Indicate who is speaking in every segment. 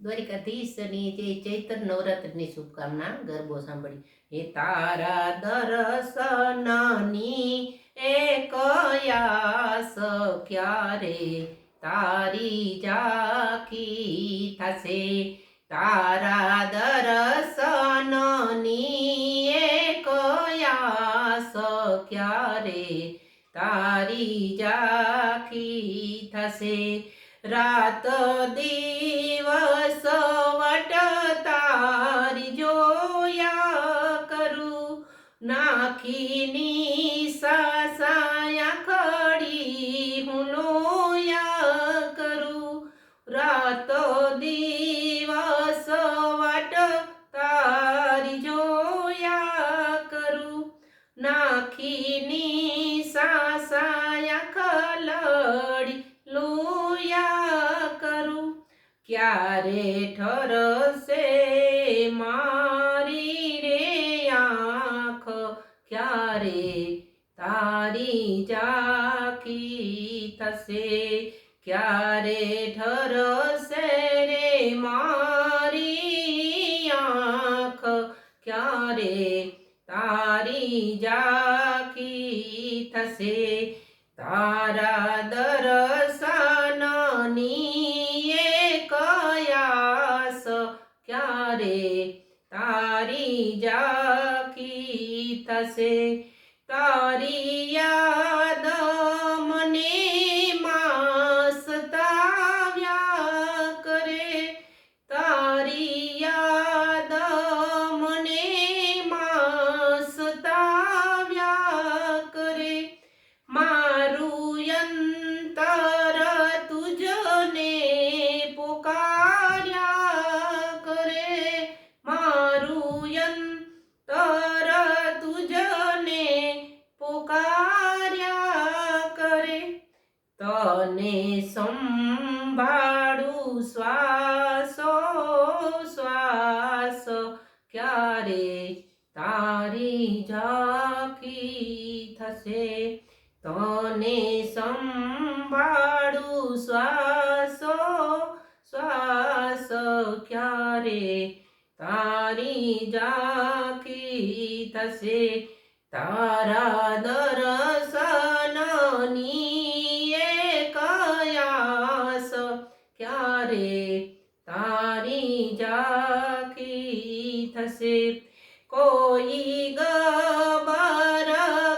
Speaker 1: દ્વારિકાધીશની જે ચૈત્ર નવરાત્રિની શુભકામના ગરબો સાંભળી. હે તારા દર્શનની એક આસ ક્યારે તારી ઝાંખી થશે. તારા દર્શનની એક આસ ક્યારે તારી ઝાંખી થશે. રાત દિવસ વટ તારી જોયા કરું, નાખીની સાસાયા ખડી હું લોયા કરું. રાત દિવસ વટ તારી જોયા કરું, નાખીની સાસાયા ખલડી લોયા કરું. ક્યારે ઠરશે મારી રે આંખ, ક્યારે તારી ઝાંખી થશે. ક્યારે ઠરશે રે મારી આંખ, ક્યારે તારી ઝાંખી થશે. તારા દર્શનની એક આસ ક્યારે તારી ઝાંખી થશે. તારી યાદ મને માં સતાવ્યા કરે, તારી યાદ મને માં સતાવ્યા કરે. મારું અંતર તુજને પોકાર્યા કરે, મારું અંતર તુજને પોકાર્યા કરે. તને સંભાળું શ્વાસો શ્વાસ, ક્યારે તારી ઝાંખી થશે. તને સંભાળું શ્વાસો શ્વાસ, ક્યારે તારી ઝાંખી થશે. તારા દર્શનની એક આસ ક્યારે તારી ઝાંખી થશે. કોઈ ગબર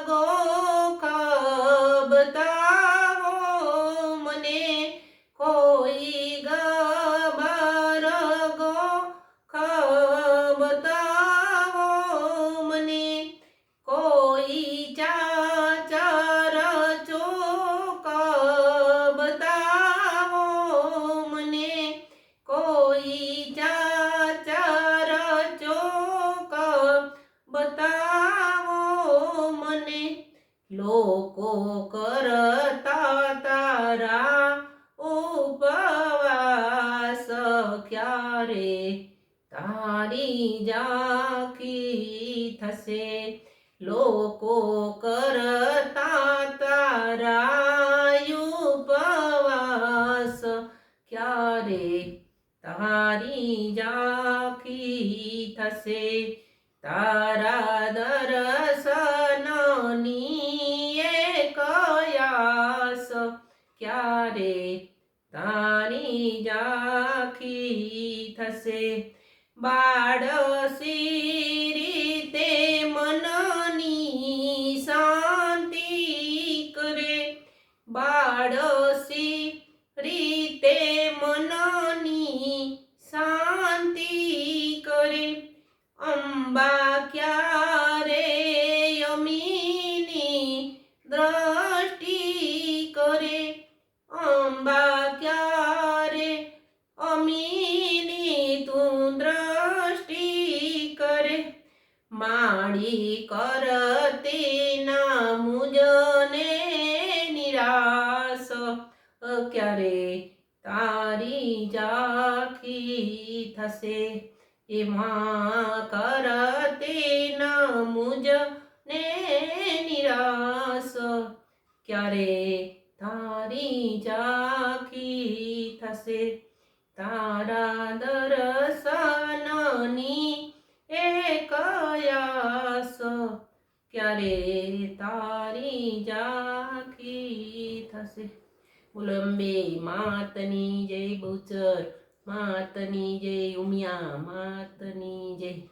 Speaker 1: ગોખ બતાવો મને, કોઈ ગબર ગોખ બતાવો મને. કોઈ ચાચર ચોક બતાવો મને, કોઈ ચાચર ચોક બતાવો મને. લોકો કરતા તારા ઉપવાસ, ક્યારે તારી ઝાંખી થશે. લોકો કરતા તારા ઉપવાસ, ક્યારે તારી ઝાંખી થશે. તારા દર્શનની એક આસ ક્યારે તારી ઝાંખી થશે. બાળસી રીતે મનની શાંતિ કરે, બાળસી રીતે મનની શાંતિ કરે. અંબા ક્યારે અમીની દ્રષ્ટિ કરે, અંબા ક્યારે અમીની તું દ્રષ્ટિ કરે. માળી કરતી ના મુજને નિરાશ, ક્યારે તારી ઝાંખી થશે. એમાં કરતી ના મુજને નિરાશ, ક્યારે તારી ઝાંખી થશે. તારા દર્શનની એક આસ, ક્યારે તારી ઝાંખી થશે. બોલો અંબે માતની જય, બહુચર માતની જય, ઉમિયા માતની જય.